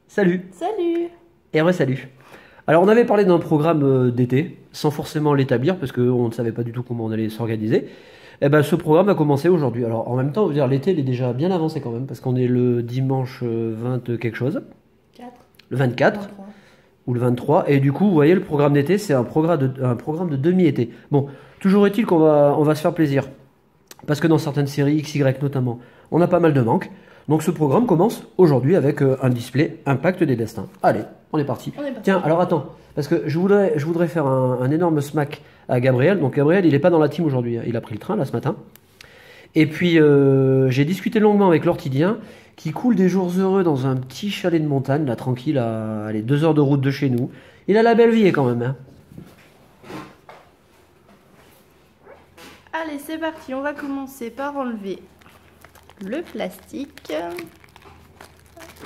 Salut. Salut. Et vrai salut. Alors on avait parlé d'un programme d'été, sans forcément l'établir, parce qu'on ne savait pas du tout comment on allait s'organiser. Et ben ce programme a commencé aujourd'hui. Alors en même temps, on veut dire l'été, il est déjà bien avancé quand même, parce qu'on est le dimanche 20 quelque chose. 4. Le 24. 23. Ou le 23. Et du coup, vous voyez, le programme d'été, c'est un programme de demi-été. Bon, toujours est-il on va se faire plaisir. Parce que dans certaines séries, XY notamment, on a pas mal de manques. Donc ce programme commence aujourd'hui avec un display Impact des Destins. Allez, on est parti. Tiens, alors attends, parce que je voudrais faire un énorme smack à Gabriel. Donc Gabriel, il n'est pas dans la team aujourd'hui, il a pris le train là ce matin. Et puis j'ai discuté longuement avec l'Ortidien, qui coule des jours heureux dans un petit chalet de montagne, là tranquille, à allez, 2 heures de route de chez nous. Il a la belle vie quand même. Hein. Allez, c'est parti. On va commencer par enlever le plastique,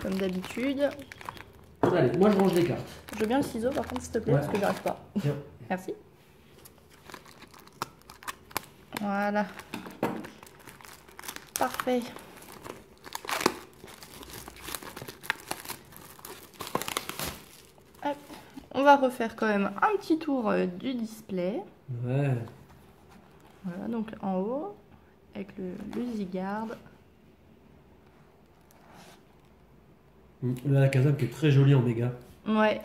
comme d'habitude. Allez, moi je range les cartes. Je veux bien le ciseau par contre, s'il te plaît, Ouais. parce que j'arrive pas. Tiens. Merci. Voilà. Parfait. Hop. On va refaire quand même un petit tour du display. Ouais. Voilà, donc en haut, avec le Zygarde. La Kazam qui est très jolie en méga. Ouais,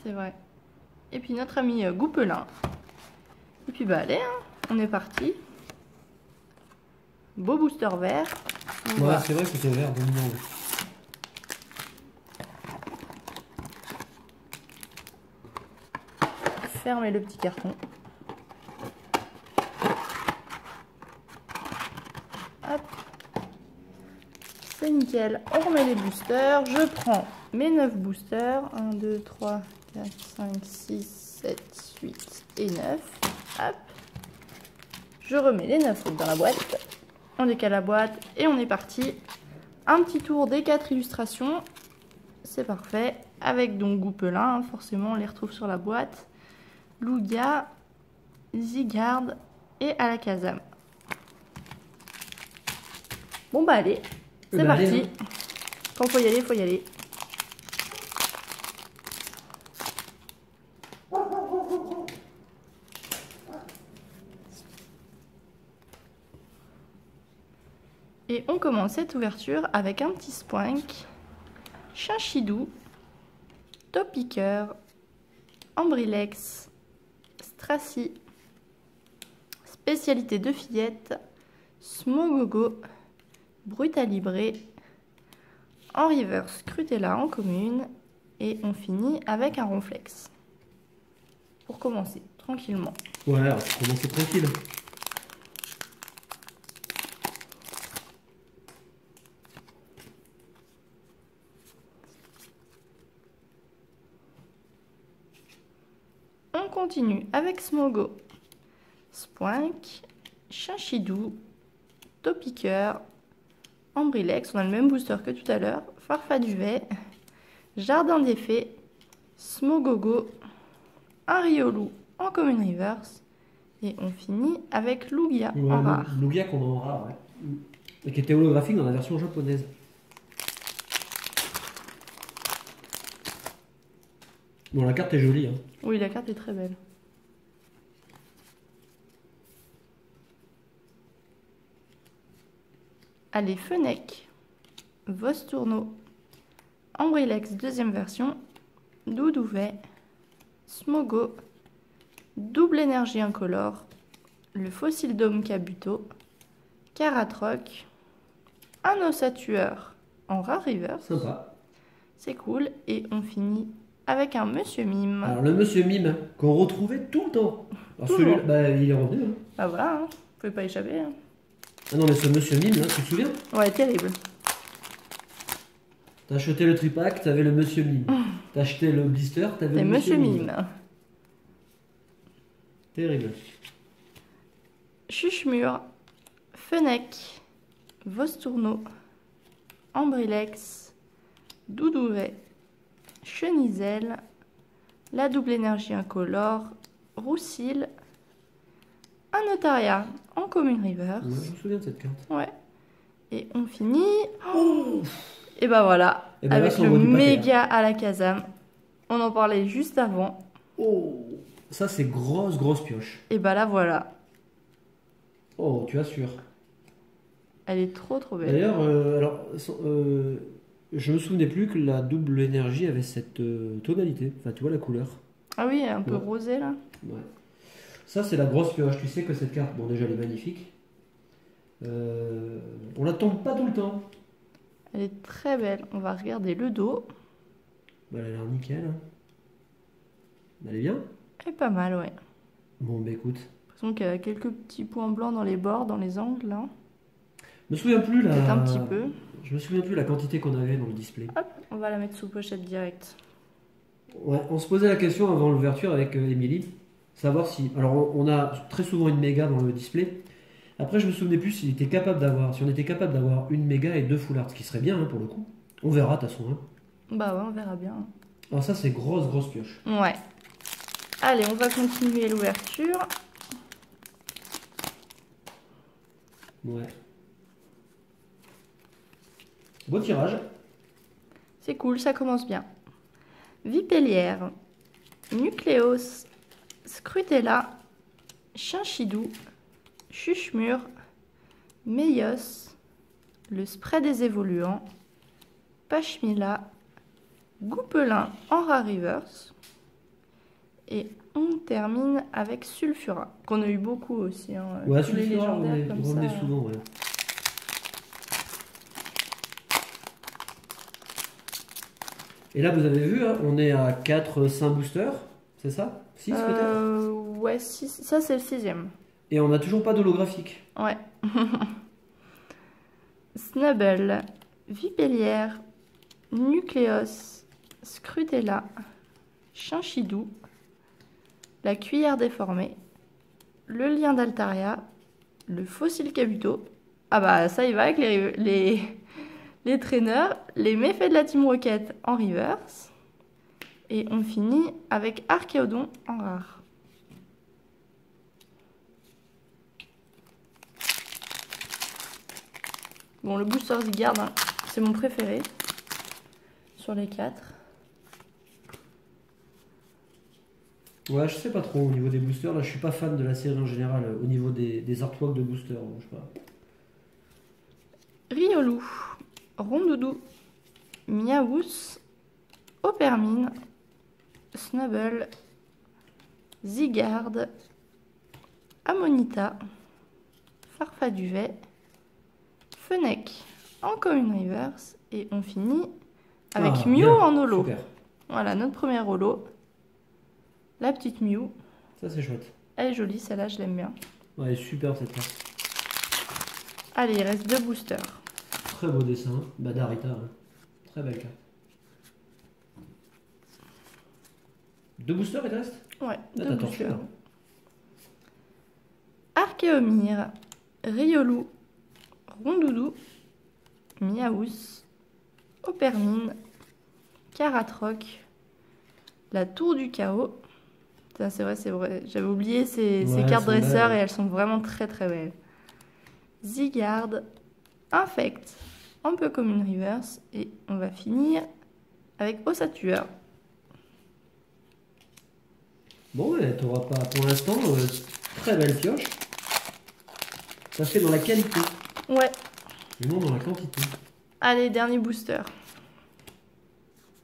c'est vrai. Et puis notre ami Goupelin. Et puis bah allez, hein, on est parti. Beau booster vert. On Ouais, va c'est vrai que c'est vert dominant. fermer le petit carton. Hop. C'est nickel. On remet les boosters. Je prends mes 9 boosters. 1, 2, 3, 4, 5, 6, 7, 8 et 9. Hop. Je remets les 9 autres dans la boîte. On décale la boîte et on est parti. Un petit tour des 4 illustrations. C'est parfait. Avec donc Goupelin, hein, forcément on les retrouve sur la boîte. Lugia, Zygarde et Alakazam. Bon bah allez, c'est parti. Allez, hein. Quand faut y aller, faut y aller. Et on commence cette ouverture avec un petit Spoink, Chinchidou, Topiqueur, Ambrilex, Stracy, spécialité de fillette, Smogogo, Brutalibré, en reverse Crutella en commune et on finit avec un Ronflex. Pour commencer tranquillement. Ouais, alors, commencer tranquille. On continue avec Smogo, Spoink, Chinchidou, Topiqueur, Ambrilex, on a le même booster que tout à l'heure, Farfaduvet, Jardin des Fées, Smogogo, un Riolu en common reverse et on finit avec Lugia Ouais, en rare. Lugia qu'on a en rare, ouais. Et qui était holographique dans la version japonaise. Bon, la carte est jolie, hein. Oui, la carte est très belle. Allez, Fennec, Vostourneau, Ambrilex deuxième version, Doudouvet, Smogo, Double énergie incolore, le Fossile Dôme Kabuto, Caratroc, un Ossatueur en rare reverse. Sympa. C'est cool. Et on finit avec un Monsieur Mime. Alors, le Monsieur Mime, qu'on retrouvait tout le temps. Alors, Toujours. celui-là, bah, il est revenu. Hein. Bah voilà, hein. Vous pouvez pas échapper. Hein. Ah non, mais ce Monsieur Mime, là, tu te souviens? Ouais, terrible. T'as acheté le tripack, t'avais le Monsieur Mime. T'as acheté le blister, t'avais C'est le Monsieur Mime. Terrible. Chuchemur, Fennec, Vostourneau, Ambrilex, Doudouvet, Chenisel, la double énergie incolore, Roussil, un Otaria en commune reverse. Ouais, je me souviens de cette carte. Ouais. Et on finit. Oh, et bah voilà, Et ben là, avec c'est le en haut du paquet, méga à la Kazam. On en parlait juste avant. Oh, ça c'est grosse pioche. Et bah là voilà. Oh, tu assures. Elle est trop belle. D'ailleurs, je me souvenais plus que la double énergie avait cette tonalité. Enfin, tu vois la couleur. Ah oui, un peu Ouais. rosé là. Ouais. Ça, c'est la grosse pioche. Tu sais que cette carte, bon, déjà, elle est magnifique. On la tombe pas tout le temps. Elle est très belle. On va regarder le dos. Bah, elle a l'air nickel. Hein. Elle est bien. Elle est pas mal, ouais. Bon, bah écoute. L'impression qu'elle a quelques petits points blancs dans les bords, dans les angles là. Je me souviens plus Peut-être un petit peu. Je me souviens plus la quantité qu'on avait dans le display. Hop, on va la mettre sous pochette direct. Ouais, on se posait la question avant l'ouverture avec Émilie, savoir si. Alors, on a très souvent une méga dans le display. Après, je me souvenais plus si on était capable d'avoir une méga et 2 full art, ce qui serait bien hein, pour le coup. On verra de toute façon. Hein. Bah ouais, on verra bien. Alors, ça, c'est grosse pioche. Ouais. Allez, on va continuer l'ouverture. Ouais. Beau tirage. C'est cool, ça commence bien. Vipellière, Nucléos, Scrutella, Chinchidou, Chuchemur, Meios, le spray des évoluants, Pachmila, Goupelin en rare reverse. Et on termine avec Sulfura, qu'on a eu beaucoup aussi. Hein, Ouais, tous les Sulfura, on légendaires comme revenait ça. souvent. Ouais. Et là, vous avez vu, hein, on est à 4-5 boosters, c'est ça 6 peut-être Ouais, 6. Ça c'est le 6e. Et on n'a toujours pas d'holographique. Ouais. Snubble, Vipellière, Nucléos, Scrutella, Chinchidou, la cuillère déformée, le lien d'Altaria, le fossile Kabuto. Ah bah ça il va avec les traîneurs, les méfaits de la Team Rocket en reverse. Et on finit avec Archéodon en rare. Bon, le booster Zygarde, hein, c'est mon préféré sur les 4. Ouais, je sais pas trop au niveau des boosters. Là, je suis pas fan de la série en général au niveau des artworks de boosters. Je sais pas. Riolu, Rondoudou, Miaous, Opermine, Snubble, Zygarde, Amonita, Farfaduvet, Fennec en commune reverse et on finit avec Ah, Mew bien. en holo. Super. Voilà notre première holo. La petite Mew. Ça, c'est chouette. Elle est jolie, celle-là, je l'aime bien. Ouais, super cette carte. Allez, il reste 2 boosters. Très beau dessin. Bah, d'Arita. Hein. Très belle carte. 2 boosters, il te reste Ouais, Ah, 2 t'as boosters. torché, là. Archéomir, Riolu, Rondoudou, Miaous, Opermine, Karatroc, la Tour du Chaos. Ça, c'est vrai. J'avais oublié ces Ouais, cartes elles sont dresseurs belles. et elles sont vraiment très belles. Zygarde, Infect, un peu comme une reverse. Et on va finir avec Ossature. Bon, ouais, t'auras pas pour l'instant. Très belle pioche. Ça fait dans la qualité, Ouais, mais non dans la quantité. allez, dernier booster.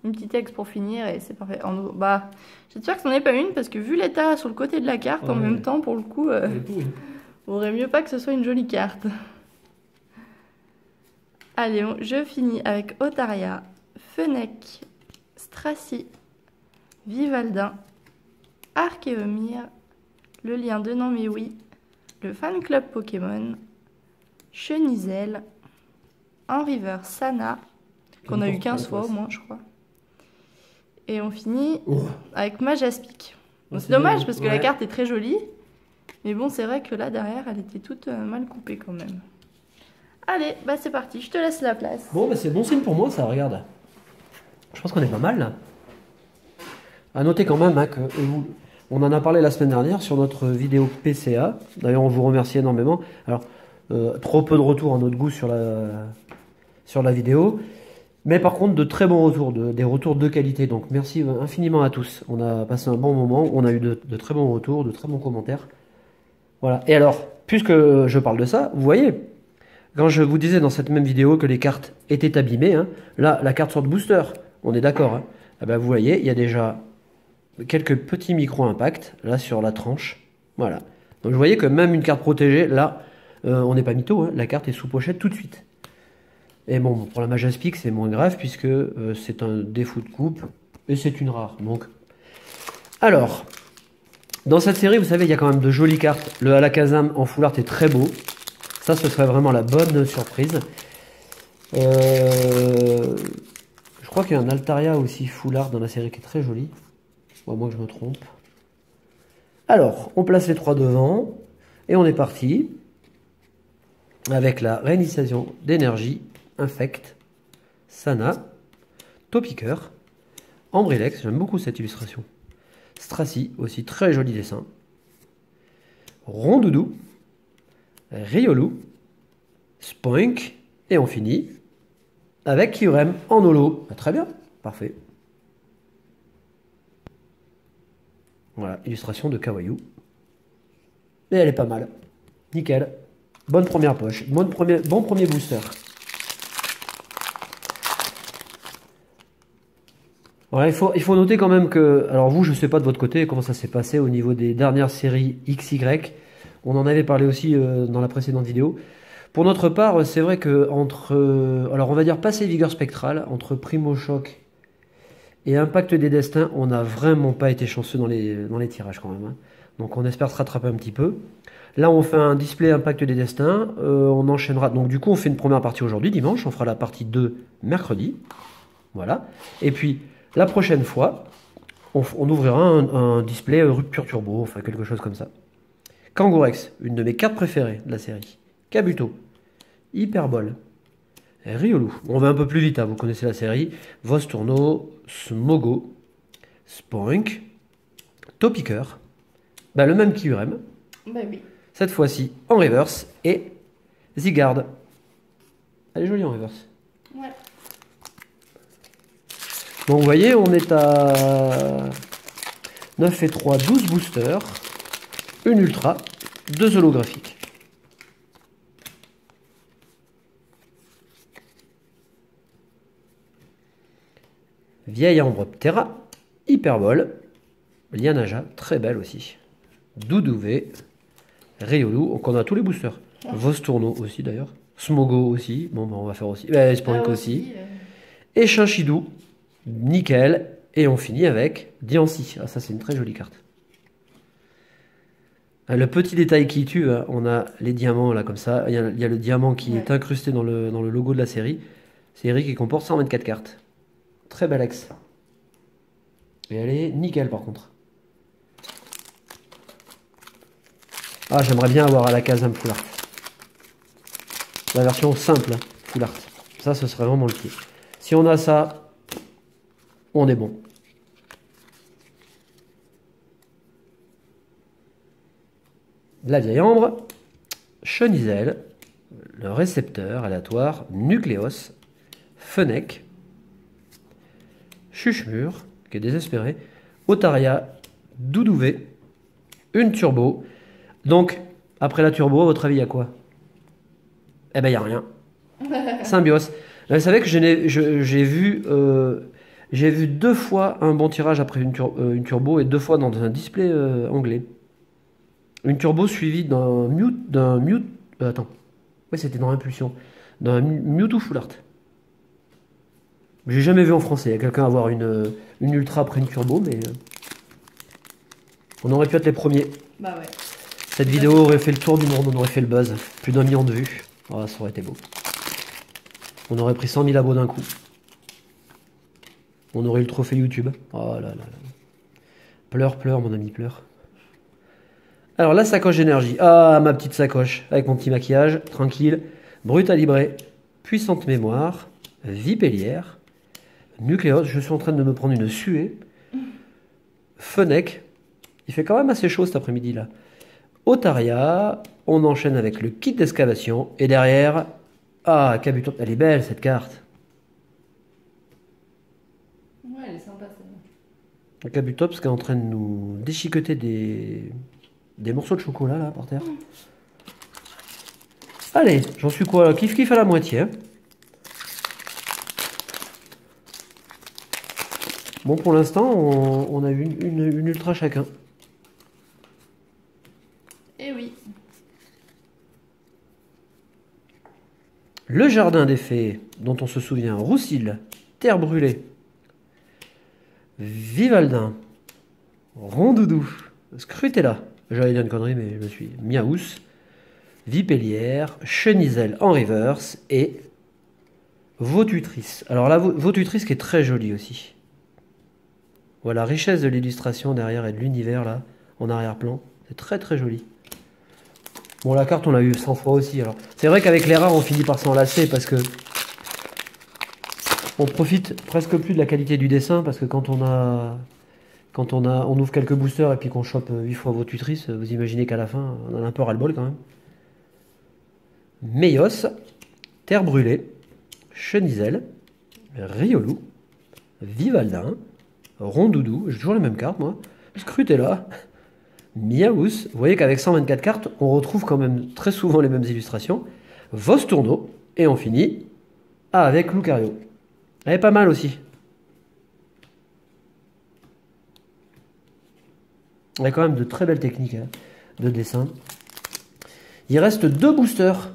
Une petite ex pour finir et c'est parfait. Bah, j'espère que ce n'en est pas une parce que vu l'état sur le côté de la carte, en Ouais. même temps, pour le coup, Elle est pourrie. vaudrait mieux pas que ce soit une jolie carte. Allez, je finis avec Otaria, Fennec, Stracy, Vivaldin, Archéomir, le lien de Non Mais Oui, le fan club Pokémon, Chenizel, en river Sana, qu'on a eu 15 fois au moins, je crois. Et on finit Oh. avec Majaspic. Bon, Ouais, c'est dommage bien. parce que la carte est très jolie. Mais bon, c'est vrai que là, derrière, elle était toute mal coupée quand même. Allez, bah c'est parti, je te laisse la place. Bon, bah, c'est bon signe pour moi, ça, regarde. Je pense qu'on est pas mal là. À noter quand même hein, que on en a parlé la semaine dernière sur notre vidéo PCA. D'ailleurs, on vous remercie énormément. Alors, trop peu de retours à notre goût sur la vidéo. Mais par contre, de très bons retours, des retours de qualité. Donc, merci infiniment à tous. On a passé un bon moment. On a eu de très bons retours, de très bons commentaires. Voilà. Et alors, puisque je parle de ça, vous voyez, quand je vous disais dans cette même vidéo que les cartes étaient abîmées, hein, là, la carte sort de booster. On est d'accord. Hein. Eh ben, vous voyez, il y a déjà quelques petits micro-impacts, là, sur la tranche. Voilà. Donc, vous voyez que même une carte protégée, là, on n'est pas mytho. Hein, la carte est sous pochette tout de suite. Et bon, pour la Majaspic, c'est moins grave puisque c'est un défaut de coupe et c'est une rare. Donc, alors, dans cette série, vous savez, il y a quand même de jolies cartes. Le Alakazam en full art est très beau. Ça, ce serait vraiment la bonne surprise. Je crois qu'il y a un Altaria aussi full art dans la série qui est très joli. Bon, moi, je me trompe. Alors, on place les trois devant et on est parti avec la réinitialisation d'énergie. Infect, Sana, Topiqueur, Ambrilex, j'aime beaucoup cette illustration. Stracy, aussi très joli dessin. Rondoudou, Riolu, Spoink, et on finit avec Kyurem en holo. Ah, très bien, parfait. Voilà, illustration de Kawaii. Et elle est pas mal. Nickel. Bonne première poche, bon premier booster. Voilà, il faut noter quand même que, alors vous, je ne sais pas de votre côté comment ça s'est passé au niveau des dernières séries XY. On en avait parlé aussi dans la précédente vidéo. Pour notre part, c'est vrai que alors on va dire passé vigueur spectrale, entre Primo Choc et Impact des Destins, on n'a vraiment pas été chanceux dans les tirages quand même. Hein. Donc on espère se rattraper un petit peu. Là, on fait un display Impact des Destins. On enchaînera. Donc du coup, on fait une première partie aujourd'hui, dimanche. On fera la partie 2 mercredi. Voilà. Et puis la prochaine fois, on ouvrira un display Rupture Turbo, enfin quelque chose comme ça. Kangourex, une de mes cartes préférées de la série. Kabuto, Hyperbole, Riolu. On va un peu plus vite, hein, vous connaissez la série. Vostourno, Smogo, Spoink, Topiqueur, bah, le même Kyurem. Bah oui. Cette fois-ci en reverse et Zygarde. Elle est jolie en reverse. Ouais. Donc vous voyez, on est à 9 et 3, 12 boosters, une ultra, 2 holographiques. Vieille Ambre Terra, Hyperbole, Lianaja, très belle aussi. Doudouvé, Riolu, donc on a tous les boosters. Vostourno aussi d'ailleurs. Smogo aussi, bon ben on va faire aussi. Spoink aussi. Et Chinchidou. Nickel, et on finit avec Diancie. Ah, ça c'est une très jolie carte. Le petit détail qui tue, on a les diamants là comme ça. Il y a le diamant qui est incrusté dans le logo de la série. Série qui comporte 124 cartes. Très belle ex. Et elle est nickel par contre. Ah, j'aimerais bien avoir Alakazam full art. La version simple full art. Ça, ce serait vraiment le pied. Si on a ça, on est bon. La vieille ambre, Chenizel, le récepteur aléatoire, Nucléos, Fennec, Chuchemur, qui est désespéré, Otaria, Doudouvé, une turbo. Donc, après la turbo, à votre avis, il y a quoi? Eh ben, il n'y a rien. Symbiose. Vous savez que j'ai vu 2 fois un bon tirage après une turbo et 2 fois dans un display anglais. Une turbo suivie d'un mute. Attends. Oui, c'était dans Impulsion. D'un Mewtwo full art. J'ai jamais vu en français. Il y a quelqu'un avoir une ultra après une turbo, mais on aurait pu être les premiers. Bah ouais. Cette vidéo aurait fait le tour du monde, on aurait fait le buzz. Plus d'1 million de vues. Oh, ça aurait été beau. On aurait pris 100 000 abos d'un coup. On aurait eu le trophée YouTube. Oh là là là. Pleure, pleure, mon ami, pleure. Alors, la sacoche énergie. Ah, ma petite sacoche. Avec mon petit maquillage. Tranquille. Brut à librer. Puissante mémoire. Vipellière. Nucléos. Je suis en train de me prendre une suée. Fennec. Il fait quand même assez chaud cet après-midi là. Otaria. On enchaîne avec le kit d'excavation. Et derrière... Ah, Kabutops. Elle est belle cette carte. Ouais, elle est sympa celle-là. Kabutops qui est en train de nous déchiqueter des morceaux de chocolat là par terre. Allez, j'en suis quoi? Kiff à la moitié. Hein. Bon, pour l'instant, on a eu une ultra chacun. Eh oui. Le jardin des fées, dont on se souvient. Roussil, Terre brûlée. Vivaldin. Rondoudou. Scrutella. J'allais dire une connerie, mais je me suis. Miaous. Vipellière. Chenisel en reverse. Et Vaututrice. Alors la Vaututrice qui est très jolie aussi. Voilà, la richesse de l'illustration derrière et de l'univers là, en arrière-plan. C'est très très joli. Bon, la carte on l'a eu 100 fois aussi. Alors c'est vrai qu'avec les rares on finit par s'en lasser parce que on profite presque plus de la qualité du dessin parce que quand on ouvre quelques boosters et puis qu'on chope 8 fois Vaututrice, vous imaginez qu'à la fin on en a un peu ras-le-bol quand même. Meios, Terre brûlée, Chenisel, Riolou, Vivaldin, Rondoudou, j'ai toujours les mêmes cartes moi, Scrutella, Miaous, vous voyez qu'avec 124 cartes, on retrouve quand même très souvent les mêmes illustrations, Vostourneau, et on finit avec Lucario. Elle est pas mal aussi. Il y a quand même de très belles techniques hein, de dessin. Il reste 2 boosters.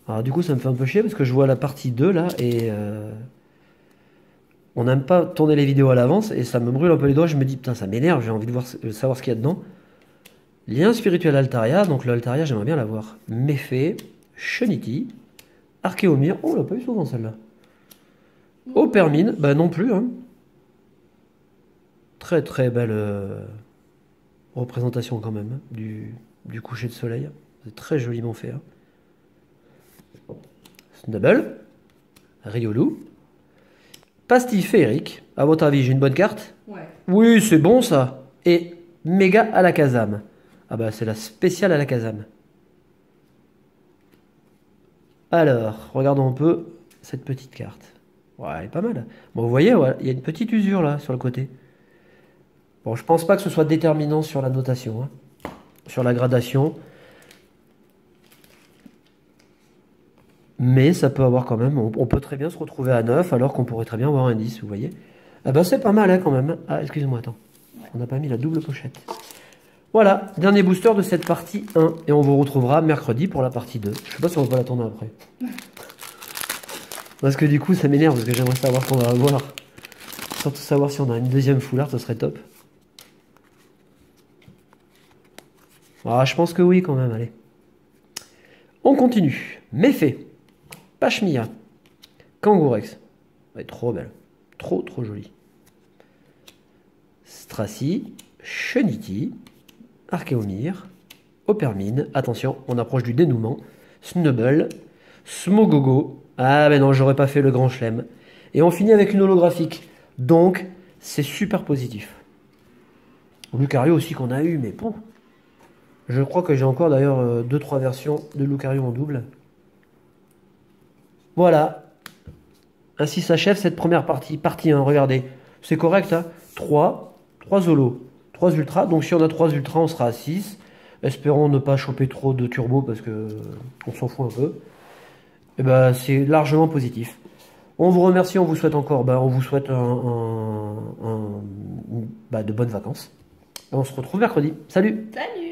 Alors du coup ça me fait un peu chier parce que je vois la partie 2 là et on n'aime pas tourner les vidéos à l'avance et ça me brûle un peu les doigts. Je me dis putain ça m'énerve, j'ai envie de savoir ce qu'il y a dedans. Lien spirituel Altaria, donc l'Altaria j'aimerais bien l'avoir. Méfait, Chenity, Archéomir, oh on l'a pas eu souvent celle-là. Opermine, bah non plus. Hein. Très très belle représentation quand même hein, du coucher de soleil. C'est très joliment fait. Hein. Snubble, Riolou, Pastille féerique. À votre avis, j'ai une bonne carte? Ouais. Oui, c'est bon ça. Et méga Alakazam. Ah bah c'est la spéciale Alakazam. Alors, regardons un peu cette petite carte. Ouais, elle est pas mal. Bon, vous voyez, ouais, il y a une petite usure là sur le côté. Bon, je pense pas que ce soit déterminant sur la notation, hein, sur la gradation. Mais ça peut avoir quand même, on peut très bien se retrouver à 9 alors qu'on pourrait très bien avoir un 10, vous voyez. Ah ben c'est pas mal hein, quand même. Ah, excusez-moi, attends. On n'a pas mis la double pochette. Voilà, dernier booster de cette partie 1. Et on vous retrouvera mercredi pour la partie 2. Je sais pas si on va pas l'attendre après. Parce que du coup ça m'énerve parce que j'aimerais savoir ce qu'on va avoir. Surtout savoir si on a une deuxième foulard, ce serait top. Ah, je pense que oui quand même, allez. On continue. Méfait. Pachmia. Kangourex. Elle est trop belle. Trop jolie. Stracy. Chenity. Archéomir. Opermine. Attention, on approche du dénouement. Snubble. Smogogo. Ah ben non, j'aurais pas fait le grand chelem. Et on finit avec une holographique. Donc, c'est super positif. Lucario aussi qu'on a eu, mais bon. Je crois que j'ai encore d'ailleurs 2-3 versions de Lucario en double. Voilà. Ainsi s'achève cette première partie. Partie 1, regardez. C'est correct, hein 3 holos, 3 ultras. Donc si on a 3 ultras, on sera à 6. Espérons ne pas choper trop de turbo parce que on s'en fout un peu. Et ben c'est largement positif. On vous remercie, on vous souhaite encore, on vous souhaite de bonnes vacances. Et on se retrouve mercredi. Salut! Salut!